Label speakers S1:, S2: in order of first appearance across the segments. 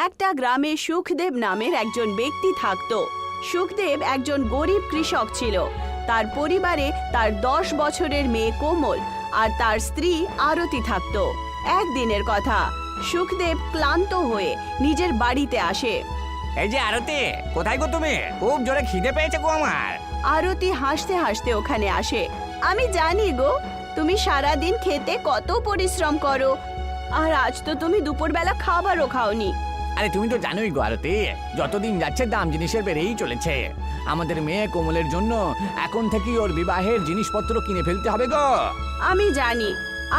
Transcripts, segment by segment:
S1: একটা গ্রামে সুখদেব নামের একজন ব্যক্তি থাকত। সুখদেব একজন গরিব কৃষক ছিল। তার পরিবারে তার 10 বছরের মেয়ে কোমল আর তার স্ত্রী আরতি থাকত। একদিনের কথা, সুখদেব ক্লান্ত হয়ে নিজের বাড়িতে আসে।
S2: এই যে আরতি, কোথায় গো তুমি? খুব জোরে খিদে পেয়েছে গো আমার।
S1: আরতি হাসতে হাসতে ওখানে আসে। আমি জানি গো, তুমি সারাদিন খেতে কত পরিশ্রম করো, আর আজ তো তুমি দুপুরবেলা খাবারও খাওনি।
S2: আরে তুমি তো জানোই গো আরতি, যতদিন যাচ্ছে দাম জিনিসের বেড়েই চলেছে। আমাদের মেয়ে কোমলের জন্য এখন থেকেই ওর বিবাহের জিনিসপত্র কিনে ফেলতে হবে গো।
S1: আমি জানি,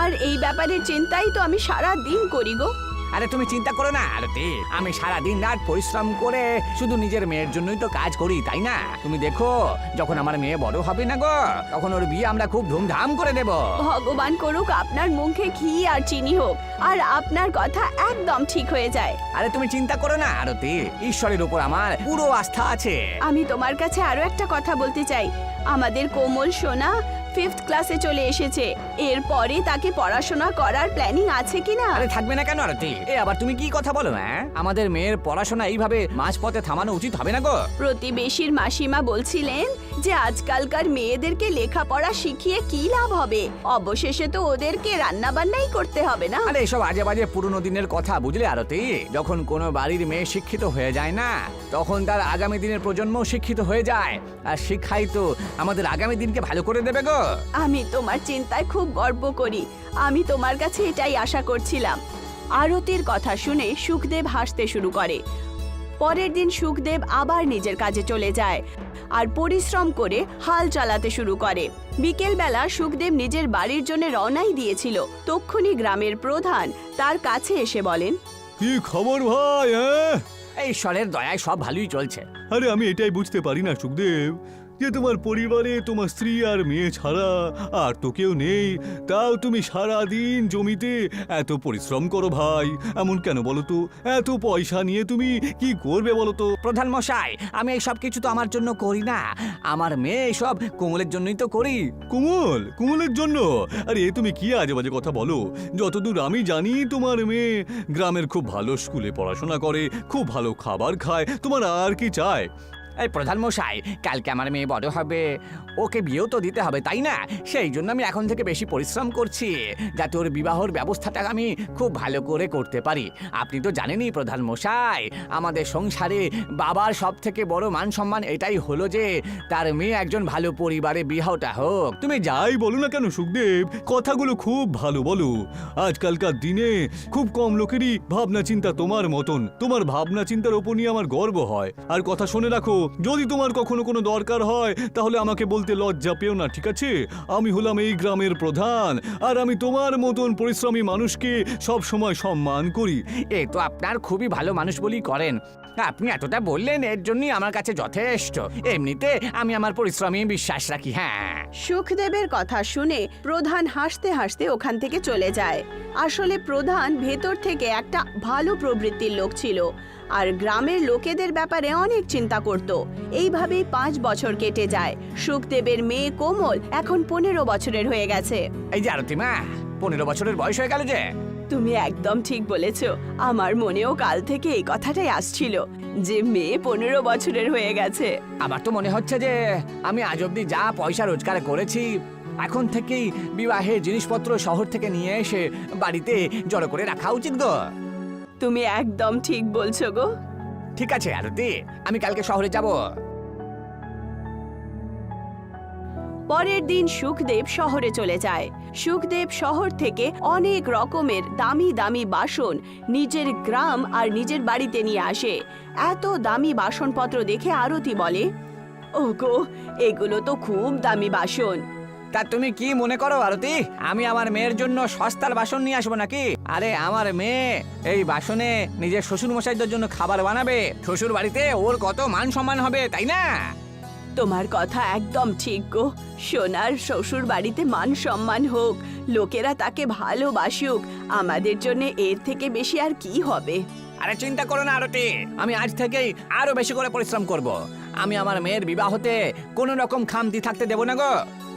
S1: আর এই ব্যাপারের চিন্তাই তো আমি সারা দিন করি গো।
S2: আরে তুমি চিন্তা করো না আরতি, আমি সারা দিন রাত পরিশ্রম করে শুধু নিজের মেয়ের জন্যই তো কাজ করি, তাই না? তুমি দেখো, যখন আমার মেয়ে বড় হবে না গো, তখন ওর বিয়ে আমরা খুব ধুমধাম করে দেব।
S1: ভগবান করুক আপনার মুখে ঘি আর চিনি হোক, আর আপনার কথা একদম ঠিক হয়ে যায়।
S2: আরে তুমি চিন্তা করো না আরতি, ঈশ্বরের উপর আমার পুরো আস্থা আছে।
S1: আমি তোমার কাছে আরো একটা কথা বলতে চাই। আমাদের কোমল সোনা 5th ক্লাসে চলে এসেছে। এরপরে তাকে পড়াশোনা করার প্ল্যানিং আছে কিনা?
S2: আরে থাকবে না কেন আরতি? এ আবার তুমি কি কথা বলো? হ্যাঁ, আমাদের মেয়ের পড়াশোনা এইভাবে মাঝপথে থামানো উচিত হবে না গো।
S1: প্রতিবেশীর মাসিমা বলছিলেন যে আজকালকার মেয়েদেরকে লেখাপড়া শিখিয়ে কি লাভ হবে, অবশেষে তো ওদেরকে রান্না বান্নাই করতে হবে না।
S2: আরে এসব আজে বাজে পুরনো দিনের কথা, বুঝলে আরতি? যখন কোনো বাড়ির মেয়ে শিক্ষিত হয়ে যায় না, তখন তার আগামী দিনের প্রজন্ম শিক্ষিত হয়ে যায়, আর শিক্ষাই তো আমাদের আগামী দিনকে ভালো করে দেবে গো।
S1: আমি তোমার চিন্তায় খুব গর্ব করি। আমি তোমার কাছে এটাই আশা করছিলাম। আরতির কথা শুনে সুখদেব হাসতে শুরু করে। পরের দিন সুখদেব আবার নিজের কাজে চলে যায় আর পরিশ্রম করে হাল চালাতে শুরু করে। বিকেলবেলা সুখদেব নিজের বাড়ির জন্য রওনাই দিয়েছিল। তক্ষুনি গ্রামের প্রধান তার কাছে এসে বলেন,
S3: কি খবর ভাই?
S2: এই ঈশ্বরের দয়ায় সব ভালোই চলছে।
S3: আরে আমি এটাই বুঝতে পারি না সুখদেব, যে তোমার পরিবারে তোমার স্ত্রী আর মেয়ে ছাড়া আর তো কেউ নেই, তাও তুমি সারা দিন জমিতে এত পরিশ্রম করো ভাই। এমন কেন বলো তো? এত পয়সা নিয়ে তুমি কি করবে বলো তো?
S2: প্রধান মশাই, আমি এই সব কিছু তো আমার জন্য করি না, আমার মেয়ে সব কোমলের জন্যই তো করি।
S3: কুমলের জন্য? আরে তুমি কি আজে বাজে কথা বলো? যতদূর আমি জানি তোমার মেয়ে গ্রামের খুব ভালো স্কুলে পড়াশোনা করে, খুব ভালো খাবার খায়, তোমার আর কি চাই?
S2: এই প্রধান মশাই, কালকে আমার মেয়ে বড় হবে, ওকে বিয়েও তো দিতে হবে, তাই না? সেই জন্য আমি এখন থেকে বেশি পরিশ্রম করছি, যাতে ওর বিবাহর ব্যবস্থাটা আমি খুব ভালো করে করতে পারি। আপনি তো জানেনই প্রধান মশাই, আমাদের সংসারে বাবার সব থেকে বড় মান সম্মান এটাই হলো যে তার মেয়ে একজন ভালো পরিবারে বিবাহটা হোক।
S3: তুমি যাই বলো না কেন সুখদেব, কথাগুলো খুব ভালো বলো। আজকালকার দিনে খুব কম লোকেরই ভাবনা চিন্তা তোমার মতন। তোমার ভাবনা চিন্তার ওপর নিয়ে আমার গর্ব হয়। আর কথা শুনে রাখো, যদি তোমার কখনো কোনো দরকার হয় তাহলে আমাকে বলতে লজ্জা পেও না, ঠিক আছে? আমি হলাম এই গ্রামের প্রধান, আর আমি তোমার মতন পরিশ্রমী মানুষকে সব সময় সম্মান করি।
S2: এ তো আপনার খুবই ভালো মানুষ বলেই করেন। আপনি এতটা বললেন, এর জন্যই আমার কাছে যথেষ্ট। এমনিতে আমি আমার পরিশ্রমে বিশ্বাস রাখি। হ্যাঁ।
S1: সুখদেবের কথা শুনে প্রধান হাসতে হাসতে ওখান থেকে চলে যায়। আসলে প্রধান ভেতর থেকে একটা ভালো প্রবৃত্তির লোক ছিল, আর গ্রামের লোকেদের ব্যাপারে অনেক চিন্তা করত। এইভাবেই 5 বছর কেটে যায়। সুখদেবের মেয়ে কোমল এখন 15 বছরের হয়ে গেছে।
S2: এই যে আরতি মা, 15 বছরের বয়স হয়ে গেল যে।
S1: তুমি একদম ঠিক বলেছ। আমার মনেও কাল থেকে এই কথাটাই আসছিল যে মেয়ে 15 বছরের হয়ে গেছে।
S2: আমার তো মনে হচ্ছে যে আমি আজ অব্দি যা পয়সা রোজগার করেছি, এখন থেকেই বিবাহের জিনিসপত্র শহর থেকে নিয়ে এসে বাড়িতে জড়ো করে রাখা উচিত গো।
S1: তুমি একদম ঠিক বলছো গো।
S2: ঠিক আছে আরতি, আমি কালকে শহরে যাব।
S1: পরের দিন সুখদেব শহরে চলে যায়। সুখদেব শহর থেকে অনেক রকমের দামি দামি বাসন নিজের গ্রাম আর নিজের বাড়িতে নিয়ে আসে। এত দামি বাসনপত্র দেখে আরতি বলে, ওগো, এগুলো তো খুব দামি বাসন।
S2: তা তুমি কি মনে করো আরতি, আমি আমার মেয়ের জন্য সস্তার বাসন নিয়ে আসবো নাকি? আরে আমার মেয়ে এই বাসনে নিজের শ্বশুর মশাইদের জন্য খাবার বানাবে, শ্বশুর বাড়িতে ওর কত মান সম্মান হবে, তাই না?
S1: তোমার কথা একদম ঠিক গো। সোনার শ্বশুর বাড়িতে মান সম্মান হোক, লোকেরা তাকে ভালোবাসুক, আমাদের জন্য এর থেকে বেশি আর কি হবে?
S2: আরে চিন্তা করো না আরতি, আমি আজ থেকেই আরো বেশি করে পরিশ্রম করব। আমি আমার মেয়ের বিবাহতে কোনো রকম খামতি থাকতে দেব না গো।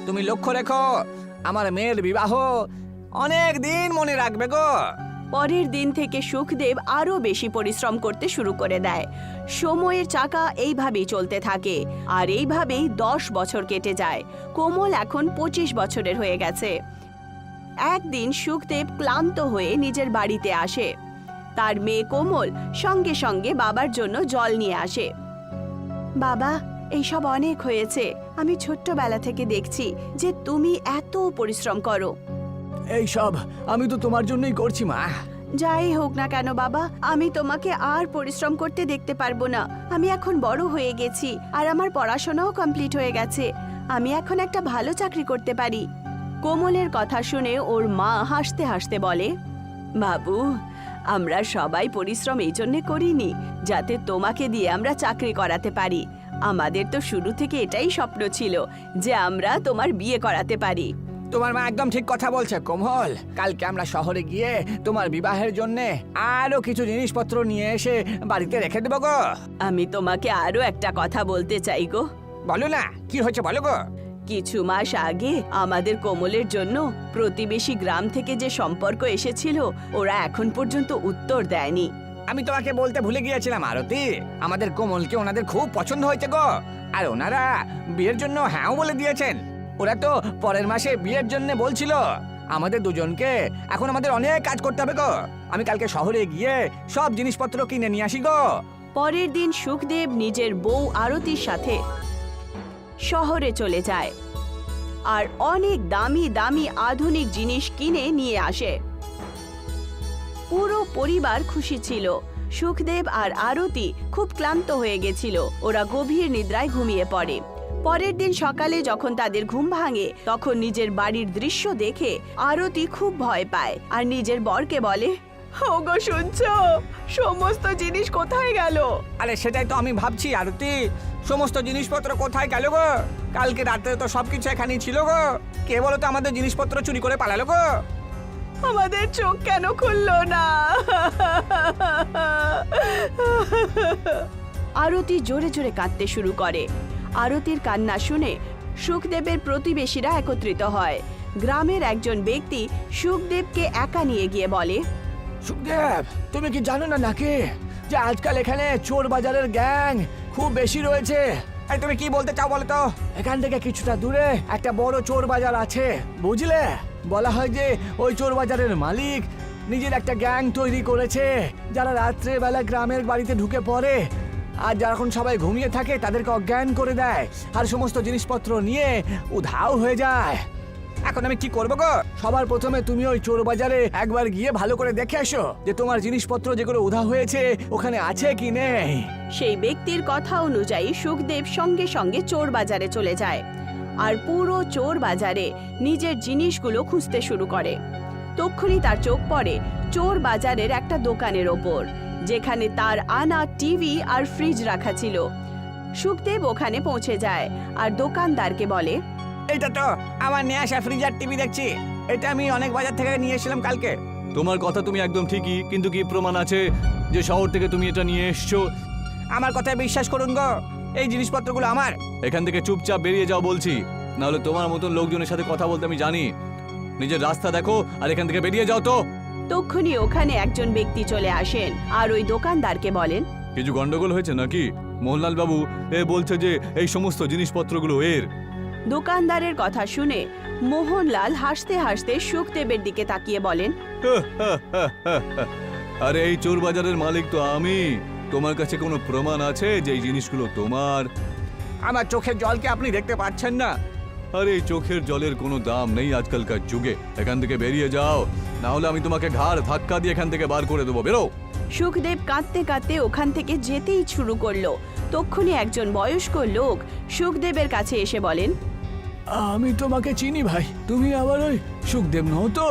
S2: তুমি লক্ষ্য রেখো, আমার মেয়ের বিবাহ অনেক দিন মনে রাখবে গো।
S1: পরের দিন থেকে সুখদেব আরো বেশি পরিশ্রম করতে শুরু করে দেয়। সময়ের চাকা এইভাবেই চলতে থাকে আর এইভাবেই 10 বছর কেটে যায়। কোমল এখন 25 বছরের হয়ে গেছে। একদিন সুখদেব ক্লান্ত হয়ে নিজের বাড়িতে আসে। তার মেয়ে কোমল সঙ্গে সঙ্গে বাবার জন্য জল নিয়ে আসে। বাবা, এইসব অনেক হয়েছে। আমি ছোট্টবেলা থেকে দেখছি যে তুমি এত পরিশ্রম করো।
S2: এই সব আমি তো তোমার জন্যই করছি মা।
S1: যাই হোক না কেন বাবা, আমি তোমাকে আর পরিশ্রম করতে দেখতে পারবো না। আমি এখন বড় হয়ে গেছি আর আমার পড়াশোনাও কমপ্লিট হয়ে গেছে। আমি এখন একটা ভালো চাকরি করতে পারি। কোমলের কথা শুনে ওর মা হাসতে হাসতে বলে, বাবু, আমরা সবাই পরিশ্রম এই জন্যে করিনি যাতে তোমাকে দিয়ে আমরা চাকরি করাতে পারি। আমাদের তো শুরু থেকে এটাই স্বপ্ন ছিল যে আমরা তোমার বিয়ে করাতে পারি।
S2: তোমার মা একদম ঠিক কথা বলছে কোমল। কালকে আমরা শহরে গিয়ে তোমার বিবাহের জন্য আরো কিছু জিনিসপত্র নিয়ে এসে বাড়িতে রেখে দেবো গো।
S1: আমি তোমাকে আরো একটা কথা বলতে চাই গো।
S2: বলো না, কি হয়েছে বলো গো।
S1: কিছু মাস আগে আমাদের কোমলের জন্য প্রতিবেশী গ্রাম থেকে যে সম্পর্ক এসেছিল, ওরা এখন পর্যন্ত উত্তর দেয়নি।
S2: আমি তোমাকে বলতে ভুলে গিয়েছিলাম আরতি, আমাদের কোমলকে ওনাদের খুব পছন্দ হয়েছে গো। আর ওনারা বিয়ের জন্য হ্যাঁও বলে দিয়েছেন। ওরা তো পরের মাসে বিয়ের জন্য বলছিল। আমাদের দুজনকে এখন আমাদের অনেক কাজ করতে হবে গো। আমি কালকে শহরে গিয়ে সব জিনিসপত্র কিনে নিয়ে আসি গো।
S1: পরের দিন সুখদেব নিজের বউ আরতির সাথে শহরে চলে যায় আর অনেক দামি দামি আধুনিক জিনিস কিনে নিয়ে আসে। পুরো পরিবার খুশি ছিল। সুখদেব আর আরতি খুব ক্লান্ত হয়ে গেছিল। ওরা গভীর নিদ্রায় ঘুমিয়ে পড়ে। পরের দিন সকালে যখন তাদের ঘুম ভাঙে, তখন নিজের বাড়ির দৃশ্য দেখে আরতি খুব ভয় পায় আর নিজের বরকে বলে, ওগো শুনছো, সমস্ত জিনিস কোথায় গেল?
S2: আরে সেটাই তো আমি ভাবছি আরতি, সমস্ত জিনিসপত্র কোথায় গেল গো? কালকে রাতে তো সবকিছু এখানেই ছিল গো। কে বলো তো আমাদের জিনিসপত্র চুরি করে পালালো গো?
S1: আমাদের চোখ কেন খুললো না? আরতি জোরে জোরে কাঁদতে শুরু করে। আরতির কান্না শুনে সুখদেবের প্রতিবেশীরা একত্রিত হয়। গ্রামের একজন ব্যক্তি সুখদেবকে একা নিয়ে গিয়ে বলে,
S2: সুখদেব, তুমি কি জানো না নাকি যে আজকাল এখানে চোর বাজারের গ্যাং খুব বেশি রয়েছে? এই তুমি কি বলতে চাও বলো তো? এখান থেকে কিছুটা দূরে একটা বড় চোর বাজার আছে, বুঝলে? বলা হয় যে ওই চোর বাজারের মালিক নিজের একটা গ্যাং তৈরি করেছে, যারা রাত্রে বেলা গ্রামের বাড়িতে ঢুকে পড়ে আর যখন সবাই ঘুমিয়ে থাকে তাদেরকে অজ্ঞান করে দেয় আর সমস্ত জিনিসপত্র নিয়ে উধাও হয়ে যায়। এখন আমি কি করবো গো? সবার প্রথমে তুমি ওই চোর বাজারে একবার গিয়ে ভালো করে দেখে এসো যে তোমার জিনিসপত্র যেগুলো উধাও হয়েছে ওখানে আছে কি নেই।
S1: সেই ব্যক্তির কথা অনুযায়ী সুখদেব সঙ্গে সঙ্গে চোর বাজারে চলে যায় আর পুরো চোর বাজারে নিজের জিনিসগুলো খুঁজতে শুরু করে। তক্ষুনি তার চোখ পড়ে চোর বাজারের একটা দোকানের ওপর, যেখানে তার আনা টিভি আর ফ্রিজ রাখা ছিল। সুখদেব ওখানে পৌঁছে যায় আর দোকানদারকে বলে,
S2: এটা তো আমার নিয়ে আসা ফ্রিজার টিভি দেখছি। এটা আমি অনেক বাজার থেকে নিয়ে এসেছিলাম কালকে।
S3: তোমার কথা তুমি একদম ঠিকই, কিন্তু কি প্রমাণ আছে যে শহর থেকে তুমি এটা নিয়ে এসছো?
S2: আমার কথায় বিশ্বাস করুন গো, এই জিনিসপত্রগুলো আমার।
S3: এখান থেকে চুপচাপ বেরিয়ে যাও বলছি, নাহলে তোমার মতন লোকজনের সাথে কথা বলতে আমি জানি। নিজের রাস্তা দেখো আর এখান থেকে বেরিয়ে যাও তো।
S1: তক্ষুনি ওখানে একজন ব্যক্তি চলে আসেন আর ওই দোকানদারকে বলেন,
S3: কিছু গন্ডগোল হয়েছে নাকি? মোহনলাল বাবু এ বলছে যে এই সমস্ত জিনিসপত্রগুলো এর।
S1: দোকানদারের কথা শুনে মোহনলাল হাসতে হাসতে সুখদেবের দিকে তাকিয়ে বলেন,
S3: আরে এই চোর বাজারের মালিক তো আমি। তোমার কাছে কোনো প্রমাণ আছে যে এই জিনিসগুলো তোমার?
S2: আমার চোখের জলকে আপনি দেখতে পাচ্ছেন না?
S3: আরে এই চোখের জলের কোনো দাম নেই আজকালকার যুগে। এখান থেকে বেরিয়ে যাও, না হলে আমি তোমাকে ঘাড় ধাক্কা দিয়ে এখান থেকে বার করে দেবো। বেরো।
S1: সুখদেব কাঁদতে কাঁদতে ওখান থেকে যেতেই শুরু করলো। তক্ষুনি একজন বয়স্ক লোক সুখদেবের কাছে এসে বলেন,
S2: আমি তোমাকে চিনি ভাই, তুমি আবার ওই সুখদেব নও তো?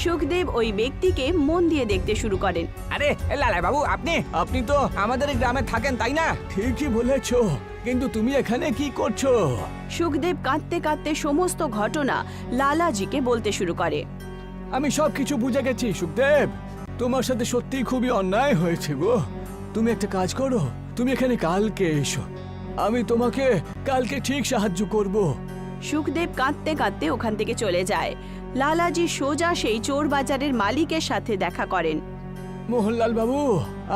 S1: সুখদেব ওই ব্যক্তিকে মন দিয়ে দেখতে শুরু করেন।
S2: আরে লালা বাবু, আপনি তো আমাদের এই গ্রামে থাকেন তাই না? ঠিকই বলেছো, কিন্তু তুমি এখানে কি করছো?
S1: সুখদেব কাঁদতে কাঁদতে সমস্ত ঘটনা লালাজিকে বলতে শুরু করে।
S2: আমি সব কিছু বুঝে গেছি সুখদেব, তোমার সাথে সত্যিই খুবই অন্যায় হয়েছে গো। তুমি একটা কাজ করো, তুমি এখানে কালকে এসো, আমি তোমাকে কালকে ঠিক সাহায্য করব।
S1: সুখদেব কাঁদতে কাঁদতে ওখান থেকে চলে যায়। লালাজি সোজা সেই চোর বাজারের মালিকের সাথে দেখা করেন।
S3: মোহনলাল বাবু,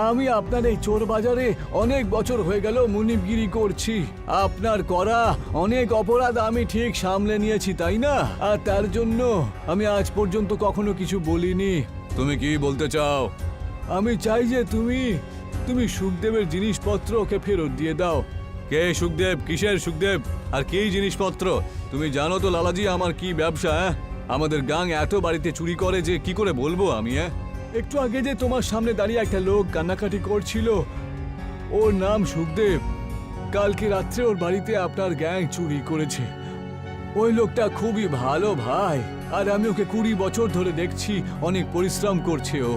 S3: আমি আপনার এই চোর বাজারে অনেক বছর হয়ে গেল মুনিবগিরি করছি। আপনার করা অনেক অপরাধ আমি ঠিক সামলে নিয়েছি, তাই না? আর তার জন্য আমি আজ পর্যন্ত কখনো কিছু বলিনি। তুমি কি বলতে চাও? আমি চাই যে তুমি সুখদেবের জিনিসপত্র ওকে ফেরত দিয়ে দাও। কে সুখদেব? কিসের সুখদেব? আর কি জিনিসপত্র? তুমি জানো তো লালাজি আমার কি ব্যবসা? আমাদের গাং এত বাড়িতে চুরি করে যে কি করে বলবো আমি? একটু আগে যে তোমার সামনে দাঁড়িয়ে একটা লোক কান্নাকাটি করছিল, ওর নাম সুখদেব। কালকে রাত্রে ওর বাড়িতে আপনার গ্যাং চুরি করেছে। ওই লোকটা খুবই ভালো ভাই, আর আমি ওকে 20 বছর ধরে দেখছি অনেক পরিশ্রম করছে ও।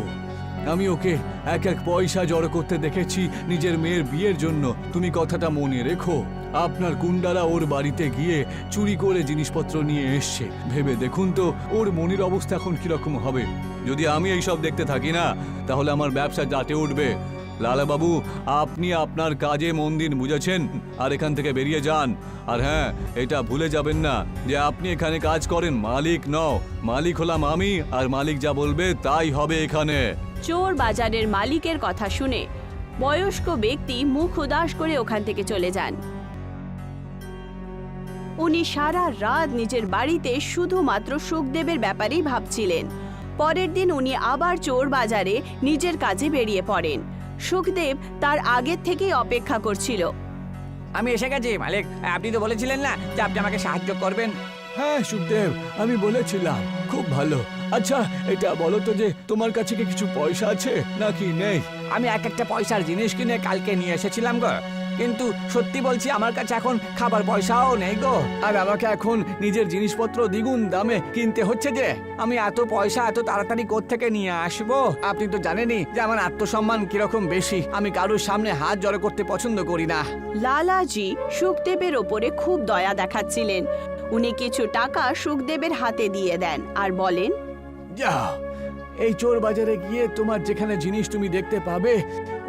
S3: আমি ওকে এক এক পয়সা জড়ো করতে দেখেছি নিজের মেয়ের বিয়ের জন্য। তুমি কথাটা মনে রেখো। আপনার গুন্ডারা ওর বাড়িতে গিয়ে চুরি করে জিনিসপত্র নিয়ে এসছে। ভেবে দেখুন তো ওর মনির অবস্থা এখন কিরকম হবে। যদি আমি এইসব দেখতে থাকি না, তাহলে আমার ব্যবসা জাটে উঠবে। লালা বাবু, আপনি আপনার কাজে মন দিন, বুঝেছেন? আর এখান থেকে বেরিয়ে যান। আর হ্যাঁ, এটা ভুলে যাবেন না যে আপনি এখানে কাজ করেন, মালিক নও। মালিক হলাম আমি, আর মালিক যা বলবে তাই হবে এখানে।
S1: চোর বাজারের মালিকের কথা শুনে বয়স্ক ব্যক্তি মুখ উদাস করে ওখান থেকে চলে যান। উনি সারা রাত নিজের বাড়িতে শুধুমাত্র সুখদেবের ব্যাপারেই ভাবছিলেন। পরের দিন উনি আবার চোর বাজারে নিজের কাজে বেরিয়ে পড়েন। সুখদেব তার আগের থেকেই অপেক্ষা করছিল।
S2: আমি এসে গেছি মালিক। আপনি তো বলেছিলেন না যে আপনি আমাকে সাহায্য করবেন?
S3: হ্যাঁ সুখদেব, আমি বলেছিলাম। খুব ভালো। আচ্ছা, এটা বলো তো যে তোমার কাছে কি কিছু পয়সা আছে নাকি নেই?
S2: আমি একটা পয়সার জিনিস কিনে কালকে নিয়ে এসেছিলাম গো, কিন্তু সত্যি বলছি আমার কাছে এখন খাবার পয়সাও নেই গো।
S3: আর আমাকে এখন নিজের জিনিসপত্র দ্বিগুণ দামে কিনতে হচ্ছে যে।
S2: আমি এত পয়সা এত তাড়াতাড়ি কোত্থেকে নিয়ে আসবো? আপনি তো জানেনই যে আমার আত্মসম্মান কিরকম বেশি। আমি কারোর সামনে হাত জড়ো করতে পছন্দ করি না।
S1: লালাজি সুখদেবের ওপরে খুব দয়া দেখাচ্ছিলেন। উনি কিছু টাকা সুখদেবের হাতে দিয়ে দেন আর বলেন,
S3: যাও, এই চোর বাজারে গিয়ে তোমার যেখানে জিনিস তুমি দেখতে পাবে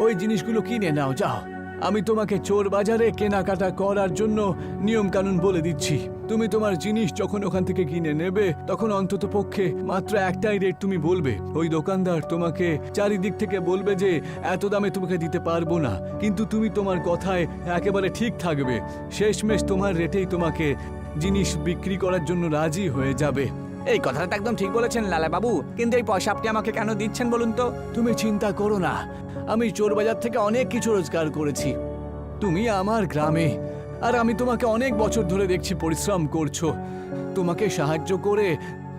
S3: ওই জিনিসগুলো কিনে নাও, যাও। আমি তোমাকে চোর বাজারে কেনাকাটা করার জন্য নিয়ম কানুন বলে দিচ্ছি। তুমি তোমার জিনিস যখন ওখান থেকে কিনে নেবে, তখন অন্তত পক্ষে মাত্র একটাই রেট তুমি বলবে। ওই দোকানদার তোমাকে চারিদিক থেকে বলবে যে এত দামে তোমাকে দিতে পারবো না, কিন্তু তুমি তোমার কথায় একেবারে ঠিক থাকবে। শেষমেশ তোমার রেটেই তোমাকে জিনিস বিক্রি করার জন্য রাজি হয়ে যাবে।
S2: এই কথাটা তো একদম ঠিক বলেছেন লালা বাবু, কিন্তু এই পয়সা আপনি আমাকে কেন দিচ্ছেন বলুন তো?
S3: তুমি চিন্তা করো না, আমি চোর বাজার থেকে অনেক কিছু রোজগার করেছি। তুমি আমার গ্রামে, আর আমি তোমাকে অনেক বছর ধরে দেখছি পরিশ্রম করছো। তোমাকে সাহায্য করে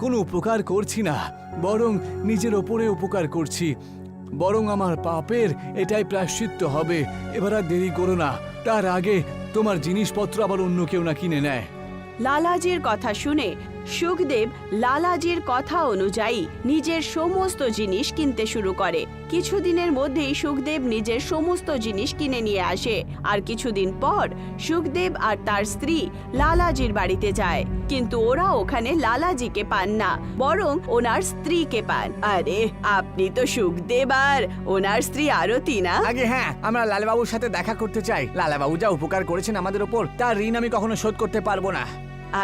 S3: কোনো উপকার করছি না, বরং নিজের ওপরে উপকার করছি। বরং আমার পাপের এটাই প্রায়শ্চিত্ত হবে। এবার আর দেরি করো না, তার আগে তোমার জিনিসপত্র আবার অন্য কেউ না কিনে নেয়।
S1: লালাজির কথা শুনে সুখদেব লালাজির কথা অনুযায়ী নিজের সমস্ত জিনিস কিনতে শুরু করে। কিছুদিনের মধ্যেই সুখদেব নিজের সমস্ত জিনিস কিনে নিয়ে আসে। আর কিছুদিন পর সুখদেব আর তার স্ত্রী লালাজির বাড়িতে যায়, কিন্তু ওরা ওখানে লালাজিকে পান না, বরং ওনার স্ত্রীকে পান। আরে, আপনি তো সুখদেব আর ওনার স্ত্রী আরতি না?
S2: আগে হ্যাঁ, আমরা লালবাবুর সাথে দেখা করতে চাই। লালাবাবু যা উপকার করেছেন আমাদের ওপর, তার ঋণ আমি কখনো শোধ করতে পারবো না।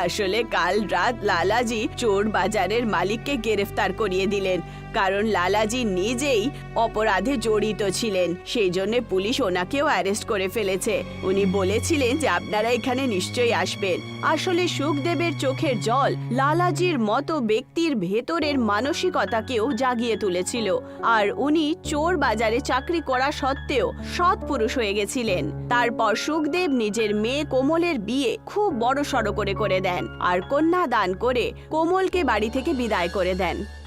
S1: আসলে কাল রাত লালাজি চোর বাজারের মালিককে গ্রেফতার করিয়ে দিলেন, কারণ লালাজি নিজেই অপরাধে জড়িত ছিলেন। সেই জন্য পুলিশ ওনাকেও অ্যারেস্ট করে ফেলেছে। উনি বলেছিলেন যে আপনারা এখানে নিশ্চয়ই আসবেন। আসলে সুখদেবের চোখের জল লালাজির মতো ব্যক্তির ভেতরের মানসিকতাকেও জাগিয়ে তুলেছিল, আর উনি চোর বাজারে চাকরি করা সত্ত্বেও সৎ পুরুষ হয়ে গেছিলেন। তারপর সুখদেব নিজের মেয়ে কোমলের বিয়ে খুব বড়সড় করে দেন আর কন্যা দান করে কোমলকে বাড়ি থেকে বিদায় করে দেন।